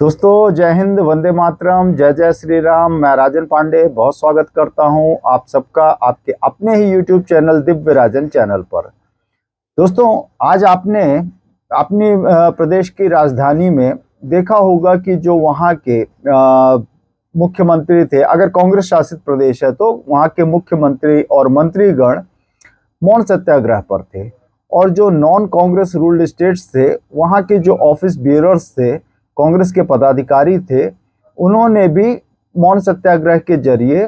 दोस्तों, जय हिंद, वंदे मातरम, जय जय श्री राम। मैं राजन पांडे बहुत स्वागत करता हूं आप सबका आपके अपने ही यूट्यूब चैनल दिव्य राजन चैनल पर। दोस्तों, आज आपने अपनी प्रदेश की राजधानी में देखा होगा कि जो वहां के मुख्यमंत्री थे, अगर कांग्रेस शासित प्रदेश है तो वहां के मुख्यमंत्री और मंत्रीगण मौन सत्याग्रह पर थे। और जो नॉन कांग्रेस रूल्ड स्टेट्स थे, वहां के जो ऑफिस बियरर्स थे, कांग्रेस के पदाधिकारी थे, उन्होंने भी मौन सत्याग्रह के जरिए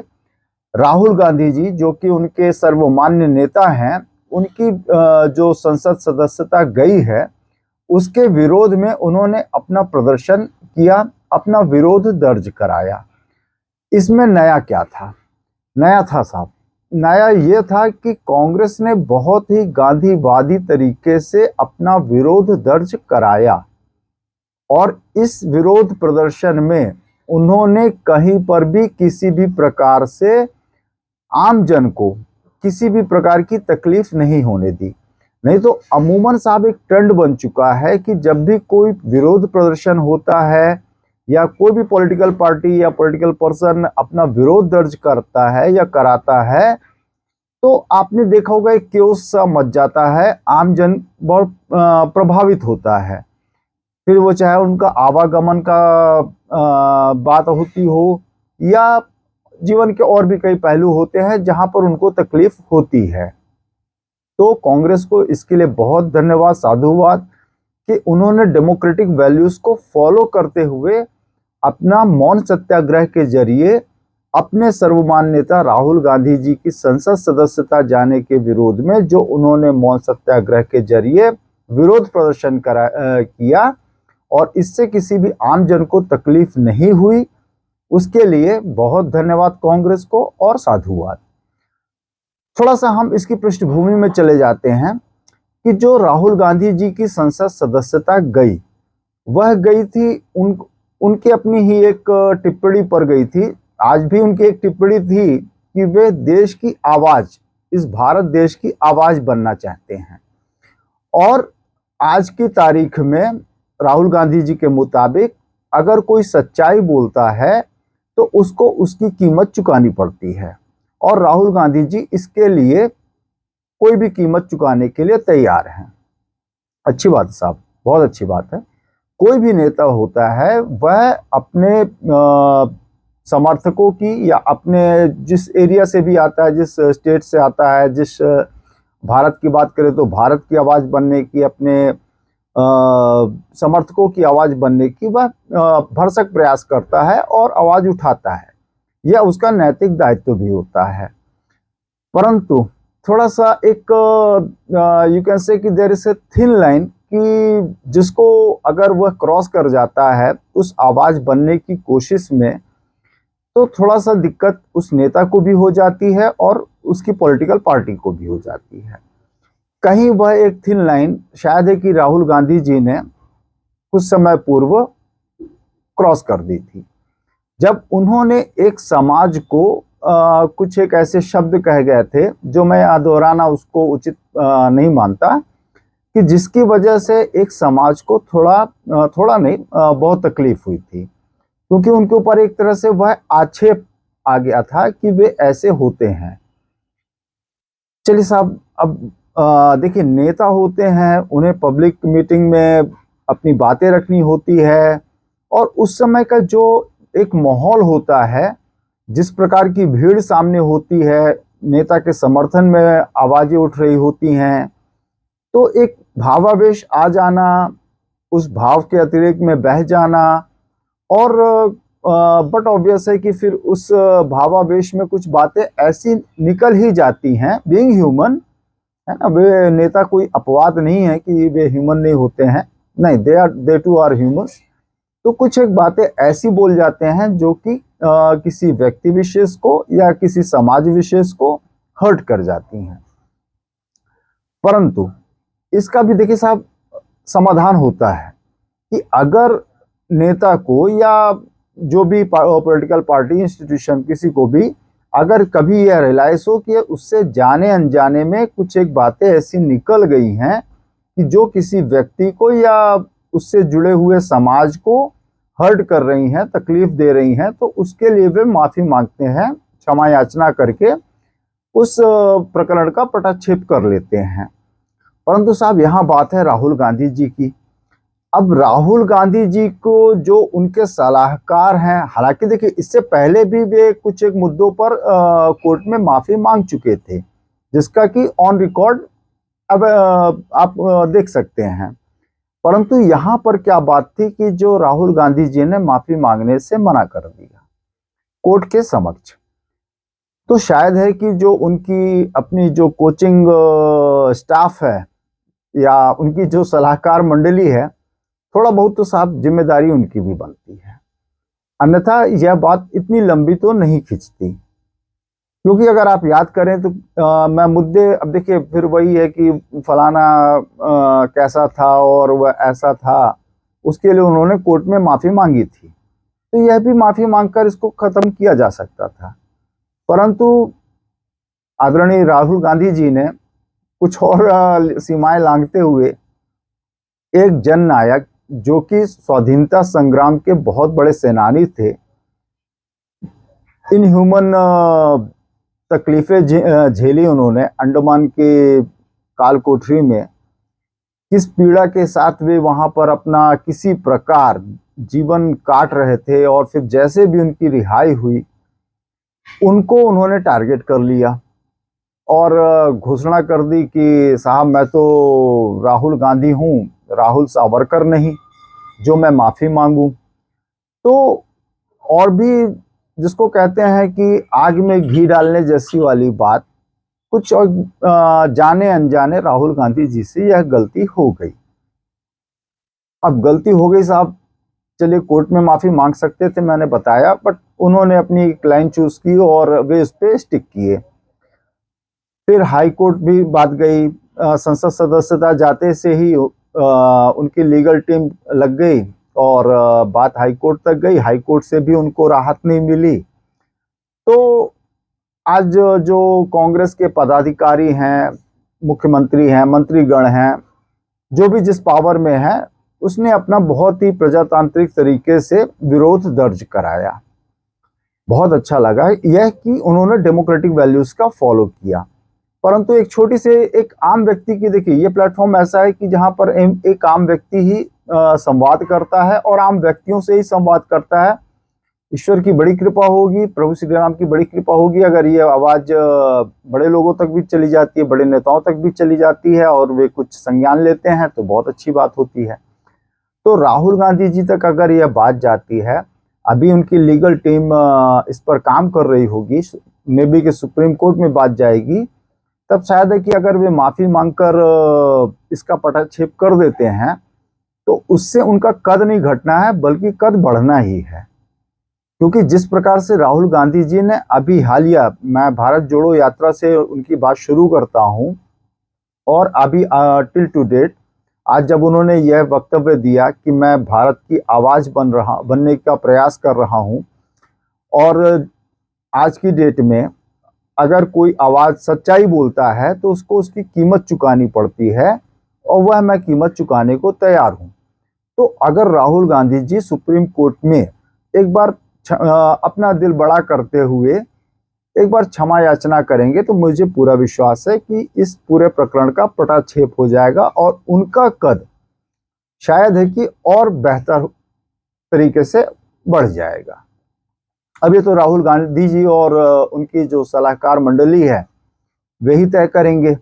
राहुल गांधी जी, जो कि उनके सर्वमान्य नेता हैं, उनकी जो संसद सदस्यता गई है, उसके विरोध में उन्होंने अपना प्रदर्शन किया, अपना विरोध दर्ज कराया। इसमें नया क्या था? नया था साहब, नया ये था कि कांग्रेस ने बहुत ही गांधीवादी तरीके से अपना विरोध दर्ज कराया और इस विरोध प्रदर्शन में उन्होंने कहीं पर भी किसी भी प्रकार से आम जन को किसी भी प्रकार की तकलीफ नहीं होने दी। नहीं तो अमूमन साहब एक ट्रेंड बन चुका है कि जब भी कोई विरोध प्रदर्शन होता है या कोई भी पॉलिटिकल पार्टी या पॉलिटिकल पर्सन अपना विरोध दर्ज करता है या कराता है, तो आपने देखा होगा एक क्योस सा मच जाता है, आम जन बहुत प्रभावित होता है। फिर वो चाहे उनका आवागमन का बात होती हो या जीवन के और भी कई पहलू होते हैं जहां पर उनको तकलीफ होती है। तो कांग्रेस को इसके लिए बहुत धन्यवाद, साधुवाद कि उन्होंने डेमोक्रेटिक वैल्यूज को फॉलो करते हुए अपना मौन सत्याग्रह के जरिए अपने सर्वमान्य नेता राहुल गांधी जी की संसद सदस्यता जाने के विरोध में जो उन्होंने मौन सत्याग्रह के जरिए विरोध प्रदर्शन किया और इससे किसी भी आम जन को तकलीफ नहीं हुई, उसके लिए बहुत धन्यवाद कांग्रेस को और साधुवाद। थोड़ा सा हम इसकी पृष्ठभूमि में चले जाते हैं कि जो राहुल गांधी जी की संसद सदस्यता गई, वह गई थी उनकी अपनी ही एक टिप्पणी पर गई थी। आज भी उनकी एक टिप्पणी थी कि वे देश की आवाज, इस भारत देश की आवाज बनना चाहते हैं। और आज की तारीख में राहुल गांधी जी के मुताबिक अगर कोई सच्चाई बोलता है तो उसको उसकी कीमत चुकानी पड़ती है और राहुल गांधी जी इसके लिए कोई भी कीमत चुकाने के लिए तैयार हैं। अच्छी बात है साहब, बहुत अच्छी बात है। कोई भी नेता होता है वह अपने समर्थकों की या अपने जिस एरिया से भी आता है, जिस स्टेट से आता है, जिस भारत की बात करें तो भारत की आवाज बनने की, अपने समर्थकों की आवाज बनने की वह भरसक प्रयास करता है और आवाज उठाता है। यह उसका नैतिक दायित्व भी होता है। परंतु थोड़ा सा एक यू कैन से कि there is a thin line कि जिसको अगर वह क्रॉस कर जाता है उस आवाज बनने की कोशिश में, तो थोड़ा सा दिक्कत उस नेता को भी हो जाती है और उसकी पॉलिटिकल पार्टी को भी हो जाती है। कहीं वह एक थिन लाइन शायद है कि राहुल गांधी जी ने कुछ समय पूर्व क्रॉस कर दी थी, जब उन्होंने एक समाज को कुछ एक ऐसे शब्द कह गए थे जो मैं यहाँ दोहराना उसको उचित नहीं मानता, कि जिसकी वजह से एक समाज को थोड़ा नहीं बहुत तकलीफ हुई थी, क्योंकि उनके ऊपर एक तरह से वह आक्षेप आ गया था कि वे ऐसे होते हैं। चलिए साहब, अब देखिए, नेता होते हैं, उन्हें पब्लिक मीटिंग में अपनी बातें रखनी होती है और उस समय का जो एक माहौल होता है, जिस प्रकार की भीड़ सामने होती है, नेता के समर्थन में आवाजें उठ रही होती हैं, तो एक भावावेश आ जाना, उस भाव के अतिरेक में बह जाना और बट ऑब्वियस है कि फिर उस भावावेश में कुछ बातें ऐसी निकल ही जाती हैं, बीइंग ह्यूमन, है ना। वे नेता कोई अपवाद नहीं है कि वे ह्यूमन नहीं होते हैं, नहीं, दे टू आर ह्यूमंस। तो कुछ एक बातें ऐसी बोल जाते हैं जो कि किसी व्यक्ति विशेष को या किसी समाज विशेष को हर्ट कर जाती हैं। परंतु इसका भी देखिए साहब समाधान होता है कि अगर नेता को या जो भी पॉलिटिकल पार्टी, इंस्टीट्यूशन, किसी को भी अगर कभी यह रियलाइज हो कि उससे जाने अनजाने में कुछ एक बातें ऐसी निकल गई हैं कि जो किसी व्यक्ति को या उससे जुड़े हुए समाज को हर्ट कर रही हैं, तकलीफ दे रही हैं, तो उसके लिए वे माफी मांगते हैं, क्षमा याचना करके उस प्रकरण का पटाक्षेप कर लेते हैं। परंतु साहब यहाँ बात है राहुल गांधी जी की। अब राहुल गांधी जी को जो उनके सलाहकार हैं, हालांकि देखिए इससे पहले भी वे कुछ एक मुद्दों पर कोर्ट में माफी मांग चुके थे, जिसका कि ऑन रिकॉर्ड अब आप देख सकते हैं। परंतु यहाँ पर क्या बात थी कि जो राहुल गांधी जी ने माफी मांगने से मना कर दिया कोर्ट के समक्ष। तो शायद है कि जो उनकी अपनी जो कोचिंग स्टाफ है या उनकी जो सलाहकार मंडली है, थोड़ा बहुत तो साहब जिम्मेदारी उनकी भी बनती है, अन्यथा यह बात इतनी लंबी तो नहीं खिंचती। क्योंकि अगर आप याद करें तो मैं मुद्दे, अब देखिए फिर वही है कि फलाना कैसा था और वह ऐसा था, उसके लिए उन्होंने कोर्ट में माफी मांगी थी, तो यह भी माफी मांगकर इसको खत्म किया जा सकता था। परंतु आदरणीय राहुल गांधी जी ने कुछ और सीमाएं लांघते हुए एक जननायक, जो कि स्वाधीनता संग्राम के बहुत बड़े सेनानी थे, इनह्यूमन तकलीफें झेली उन्होंने अंडमान के काल कोठरी में, किस पीड़ा के साथ वे वहां पर अपना किसी प्रकार जीवन काट रहे थे, और फिर जैसे भी उनकी रिहाई हुई उनको उन्होंने टारगेट कर लिया और घोषणा कर दी कि साहब मैं तो राहुल गांधी हूं, राहुल सावरकर नहीं जो मैं माफी मांगू। तो और भी जिसको कहते हैं कि आग में घी डालने जैसी वाली बात, कुछ और जाने अनजाने राहुल गांधी जी से यह गलती हो गई। अब गलती हो गई साहब, चलिए कोर्ट में माफी मांग सकते थे, मैंने बताया, बट उन्होंने अपनी एक लाइन चूज की और वे इस पे स्टिक किए। फिर हाई कोर्ट भी बात गई, संसद सदस्यता जाते से ही उनकी लीगल टीम लग गई और बात हाई कोर्ट तक गई, हाई कोर्ट से भी उनको राहत नहीं मिली। तो आज जो कांग्रेस के पदाधिकारी हैं, मुख्यमंत्री हैं, मंत्रीगण हैं, जो भी जिस पावर में है, उसने अपना बहुत ही प्रजातांत्रिक तरीके से विरोध दर्ज कराया। बहुत अच्छा लगा यह कि उन्होंने डेमोक्रेटिक वैल्यूज का फॉलो किया। परंतु एक छोटी से एक आम व्यक्ति की, देखिए ये प्लेटफॉर्म ऐसा है कि जहां पर एक आम व्यक्ति ही संवाद करता है और आम व्यक्तियों से ही संवाद करता है। ईश्वर की बड़ी कृपा होगी, प्रभु श्री राम की बड़ी कृपा होगी अगर ये आवाज बड़े लोगों तक भी चली जाती है, बड़े नेताओं तक भी चली जाती है और वे कुछ संज्ञान लेते हैं, तो बहुत अच्छी बात होती है। तो राहुल गांधी जी तक अगर यह बात जाती है, अभी उनकी लीगल टीम इस पर काम कर रही होगी, मे बी कि सुप्रीम कोर्ट में बात जाएगी, तब शायद है कि अगर वे माफी मांगकर इसका पटाक्षेप कर देते हैं तो उससे उनका कद नहीं घटना है बल्कि कद बढ़ना ही है। क्योंकि जिस प्रकार से राहुल गांधी जी ने अभी हालिया, मैं भारत जोड़ो यात्रा से उनकी बात शुरू करता हूं, और अभी टिल टू डेट आज जब उन्होंने यह वक्तव्य दिया कि मैं भारत की आवाज बनने का प्रयास कर रहा हूं, और आज की डेट में अगर कोई आवाज सच्चाई बोलता है तो उसको उसकी कीमत चुकानी पड़ती है, और वह मैं कीमत चुकाने को तैयार हूं। तो अगर राहुल गांधी जी सुप्रीम कोर्ट में एक बार अपना दिल बड़ा करते हुए एक बार क्षमा याचना करेंगे, तो मुझे पूरा विश्वास है कि इस पूरे प्रकरण का पटाक्षेप हो जाएगा और उनका कद शायद है कि और बेहतर तरीके से बढ़ जाएगा। अब ये तो राहुल गांधी जी और उनकी जो सलाहकार मंडली है वे ही तय करेंगे।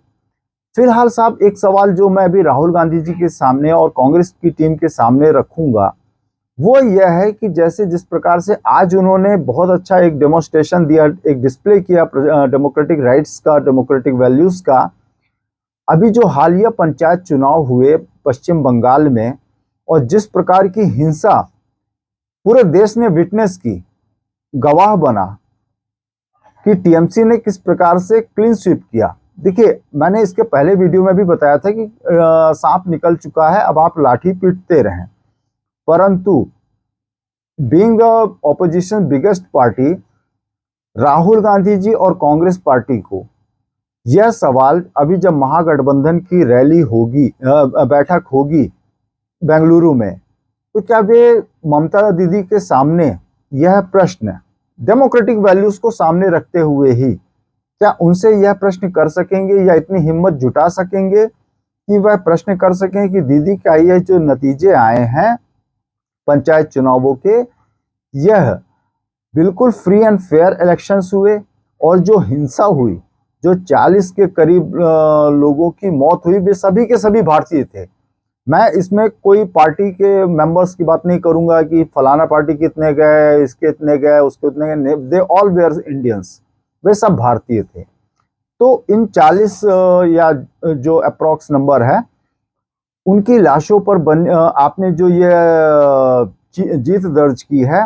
फिलहाल साहब एक सवाल जो मैं अभी राहुल गांधी जी के सामने और कांग्रेस की टीम के सामने रखूंगा, वो यह है कि जैसे जिस प्रकार से आज उन्होंने बहुत अच्छा एक डेमोन्स्ट्रेशन दिया, एक डिस्प्ले किया डेमोक्रेटिक राइट्स का, डेमोक्रेटिक वैल्यूज का। अभी जो हालिया पंचायत चुनाव हुए पश्चिम बंगाल में, और जिस प्रकार की हिंसा पूरे देश ने विटनेस की, गवाह बना कि टीएमसी ने किस प्रकार से क्लीन स्वीप किया। देखिए मैंने इसके पहले वीडियो में भी बताया था कि सांप निकल चुका है, अब आप लाठी पीटते रहें। परंतु being the opposition biggest party, Rahul Gandhi ji और कांग्रेस पार्टी को यह सवाल अभी जब महागठबंधन की रैली होगी, बैठक होगी बेंगलुरु में, तो क्या वे ममता दीदी के सामने यह प्रश्न डेमोक्रेटिक वैल्यूज को सामने रखते हुए ही क्या उनसे यह प्रश्न कर सकेंगे या इतनी हिम्मत जुटा सकेंगे कि वह प्रश्न कर सकें कि दीदी क्या ये जो नतीजे आए हैं पंचायत चुनावों के, यह बिल्कुल फ्री एंड फेयर इलेक्शंस हुए और जो हिंसा हुई, जो 40 के करीब लोगों की मौत हुई, वे सभी के सभी भारतीय थे। मैं इसमें कोई पार्टी के मेंबर्स की बात नहीं करूंगा कि फलाना पार्टी कितने गए, इसके इतने गए, उसके इतने गए, दे ऑल वेयर इंडियंस, वे सब भारतीय थे। तो इन 40 या जो अप्रॉक्स नंबर है उनकी लाशों पर आपने जो ये जीत दर्ज की है,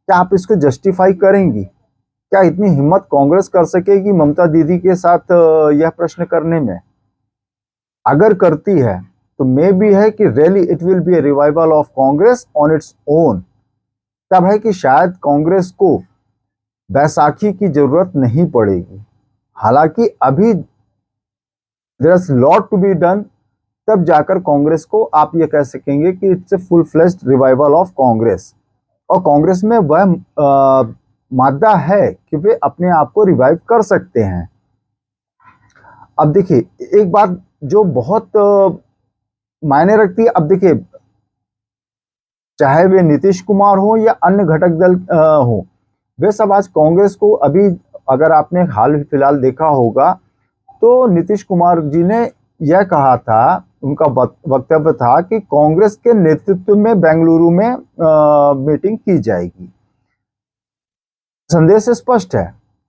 क्या आप इसको जस्टिफाई करेंगी? क्या इतनी हिम्मत कांग्रेस कर सकेगी ममता दीदी के साथ यह प्रश्न करने में? अगर करती है तो मे भी है कि really it will be A revival of Congress on its own. तब है कि शायद कांग्रेस को बैसाखी की जरूरत नहीं पड़ेगी। हालांकि अभी there is lot to be done, तब जाकर कांग्रेस को आप ये कह सकेंगे कि it's a full fleshed revival of Congress. और कांग्रेस में वह मादा है कि वे अपने आप को रिवाइव कर सकते हैं। अब देखिए एक बात जो बहुत मायने रखती है, अब देखिए चाहे वे नीतीश कुमार हो या अन्य घटक दल हो, वे सब आज कांग्रेस को, अभी अगर आपने हाल फिलहाल देखा होगा तो नीतीश कुमार जी ने यह कहा था, उनका वक्तव्य था कि कांग्रेस के नेतृत्व में बेंगलुरु में मीटिंग की जाएगी। संदेश स्पष्ट है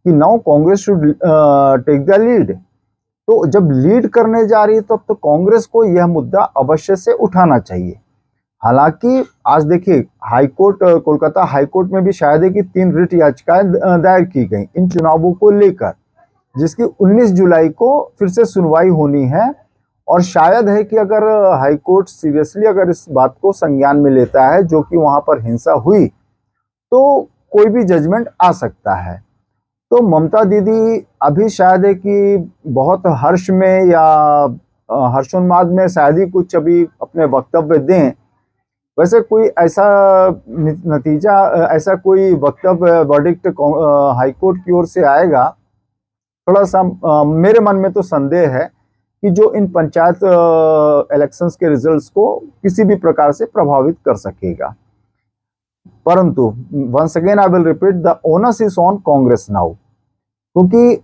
कि now Congress should take the lead. तो जब लीड करने जा रही है तब तो कांग्रेस को यह मुद्दा अवश्य से उठाना चाहिए। हालांकि आज देखिए हाईकोर्ट, कोलकाता हाईकोर्ट में भी शायद है कि 3 रिट याचिकाएं दायर की गई इन चुनावों को लेकर, जिसकी 19 जुलाई को फिर से सुनवाई होनी है। और शायद है कि अगर हाईकोर्ट सीरियसली अगर इस बात को संज्ञान में लेता है जो कि वहां पर हिंसा हुई, तो कोई भी जजमेंट आ सकता है। तो ममता दीदी अभी शायद है कि बहुत हर्ष में या हर्षोन्माद में शायद ही कुछ अभी अपने वक्तव्य दें। वैसे कोई ऐसा नतीजा, ऐसा कोई वक्तव्य वर्डिक्ट हाईकोर्ट की ओर से आएगा, थोड़ा सा मेरे मन में तो संदेह है कि जो इन पंचायत इलेक्शंस के रिजल्ट्स को किसी भी प्रकार से प्रभावित कर सकेगा। परंतु once again I will repeat, the onus is on Congress now, क्योंकि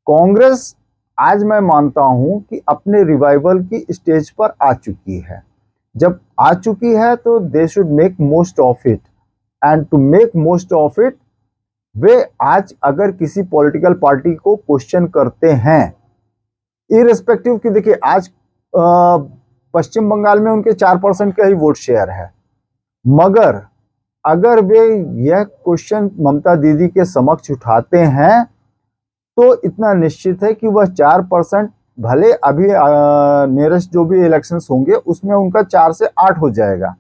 कांग्रेस आज मैं मानता हूं कि अपने रिवाइवल की स्टेज पर आ चुकी है। जब आ चुकी है तो they should make most of it, and to make most of it वे आज अगर किसी पॉलिटिकल पार्टी को क्वेश्चन करते हैं, इररिस्पेक्टिव कि देखिए आज पश्चिम बंगाल में उनके 4% का ही वोट शेयर है, मगर अगर वे यह क्वेश्चन ममता दीदी के समक्ष उठाते हैं तो इतना निश्चित है कि वह 4%, भले अभी नियरेस्ट जो भी इलेक्शंस होंगे उसमें उनका 4 से 8 हो जाएगा,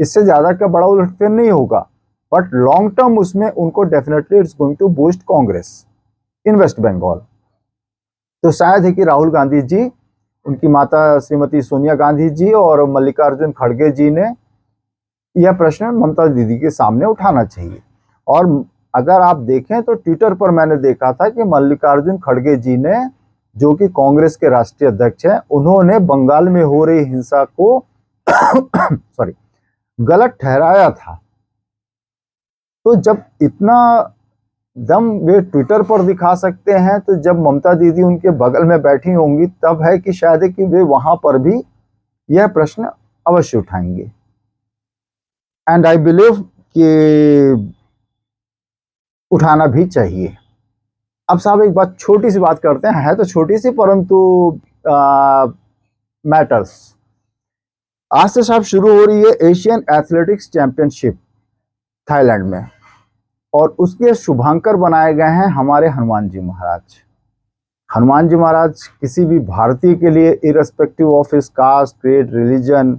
इससे ज्यादा का बड़ा उलटफेर नहीं होगा, बट लॉन्ग टर्म उसमें उनको definitely it's going to boost Congress in West Bengal. तो शायद है कि राहुल गांधी जी, उनकी माता श्रीमती सोनिया गांधी जी और मल्लिकार्जुन खड़गे जी ने यह प्रश्न ममता दीदी के सामने उठाना चाहिए। और अगर आप देखें तो ट्विटर पर मैंने देखा था कि मल्लिकार्जुन खड़गे जी ने, जो कि कांग्रेस के राष्ट्रीय अध्यक्ष हैं, उन्होंने बंगाल में हो रही हिंसा को सॉरी गलत ठहराया था। तो जब इतना दम वे ट्विटर पर दिखा सकते हैं, तो जब ममता दीदी उनके बगल में बैठी होंगी तब है कि शायद है कि वे वहां पर भी यह प्रश्न अवश्य उठाएंगे। एंड आई बिलीव कि उठाना भी चाहिए। अब साहब एक बात, छोटी सी बात करते हैं, है तो छोटी सी परंतु मैटर्स। आज से साहब शुरू हो रही है एशियन एथलेटिक्स चैंपियनशिप थाईलैंड में, और उसके शुभांकर बनाए गए हैं हमारे हनुमान जी महाराज। हनुमान जी महाराज किसी भी भारतीय के लिए irrespective of his caste, creed, religion,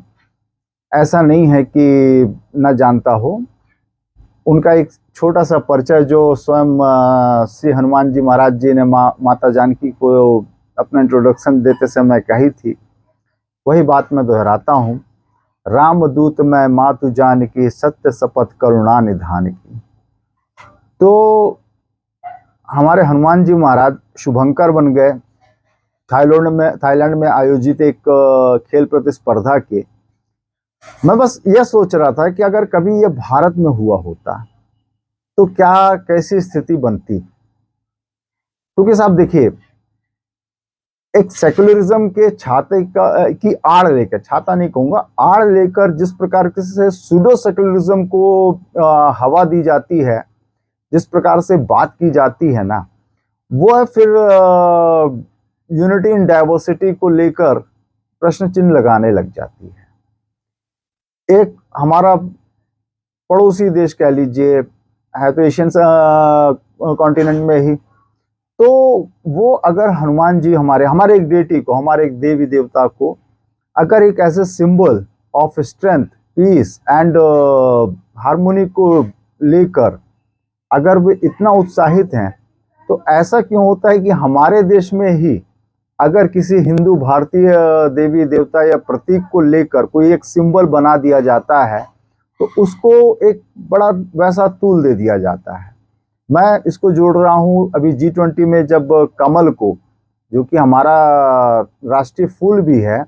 ऐसा नहीं है कि न जानता हो। उनका एक छोटा सा परिचय जो स्वयं श्री हनुमान जी महाराज जी ने माता जानकी को अपना इंट्रोडक्शन देते समय कही थी, वही बात मैं दोहराता हूँ रामदूत मैं मातु जानकी, सत्य शपथ करुणा निधान की। तो हमारे हनुमान जी महाराज शुभंकर बन गए थाईलैंड में आयोजित एक खेल प्रतिस्पर्धा के। मैं बस यह सोच रहा था कि अगर कभी यह भारत में हुआ होता तो क्या कैसी स्थिति बनती। क्योंकि साहब देखिए, एक सेकुलरिज्म के छाते की आड़ लेकर, छाता नहीं कहूंगा, आड़ लेकर जिस प्रकार से सूडो सेकुलरिज्म को हवा दी जाती है, जिस प्रकार से बात की जाती है ना, वो है फिर यूनिटी इन डाइवर्सिटी को लेकर प्रश्न चिन्ह लगाने लग जाती है। एक हमारा पड़ोसी देश कह लीजिए, है तो एशियन कॉन्टिनेंट में ही, तो वो अगर हनुमान जी हमारे एक डेटी को, हमारे एक देवी देवता को अगर एक ऐसे symbol of strength, peace and harmony को लेकर अगर वे इतना उत्साहित हैं, तो ऐसा क्यों होता है कि हमारे देश में ही अगर किसी हिंदू भारतीय देवी देवता या प्रतीक को लेकर कोई एक सिंबल बना दिया जाता है तो उसको एक बड़ा वैसा तूल दे दिया जाता है। मैं इसको जोड़ रहा हूं अभी G20 में जब कमल को, जो कि हमारा राष्ट्रीय फूल भी है,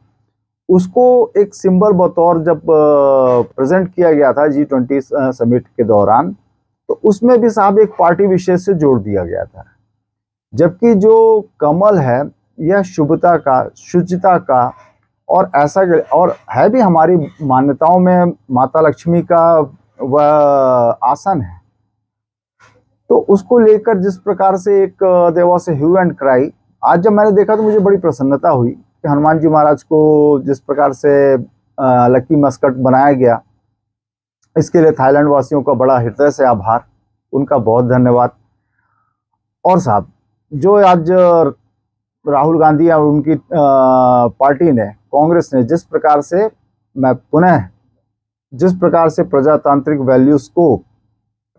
उसको एक सिंबल बतौर जब प्रेजेंट किया गया था G20 समिट के दौरान, तो उसमें भी साहब एक पार्टी विशेष से जोड़ दिया गया था। जबकि जो कमल है यह शुभता का, शुचिता का और ऐसा, और है भी हमारी मान्यताओं में माता लक्ष्मी का वह आसन है। तो उसको लेकर जिस प्रकार से एक there was a hue and cry, आज जब मैंने देखा तो मुझे बड़ी प्रसन्नता हुई कि हनुमान जी महाराज को जिस प्रकार से लकी मस्कट बनाया गया, इसके लिए थाईलैंड वासियों का बड़ा हृदय से आभार, उनका बहुत धन्यवाद। और साहब, जो आज राहुल गांधी और उनकी पार्टी ने, कांग्रेस ने जिस प्रकार से, मैं पुनः जिस प्रकार से प्रजातांत्रिक वैल्यूज को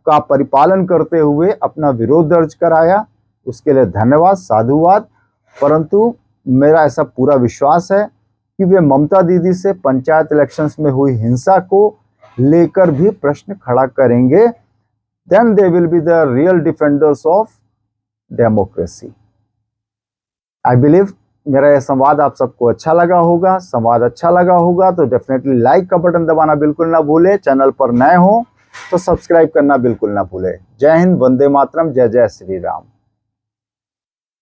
का परिपालन करते हुए अपना विरोध दर्ज कराया, उसके लिए धन्यवाद, साधुवाद। परंतु मेरा ऐसा पूरा विश्वास है कि वे ममता दीदी से पंचायत इलेक्शंस में हुई हिंसा को लेकर भी प्रश्न खड़ा करेंगे। Then they will be the real defenders of democracy. I believe मेरा यह संवाद आप सबको अच्छा लगा होगा। संवाद अच्छा लगा होगा तो डेफिनेटली लाइक का बटन दबाना बिल्कुल ना भूले। चैनल पर नए हो तो सब्सक्राइब करना बिल्कुल ना भूले। जय हिंद, वंदे मातरम, जय जय श्री राम।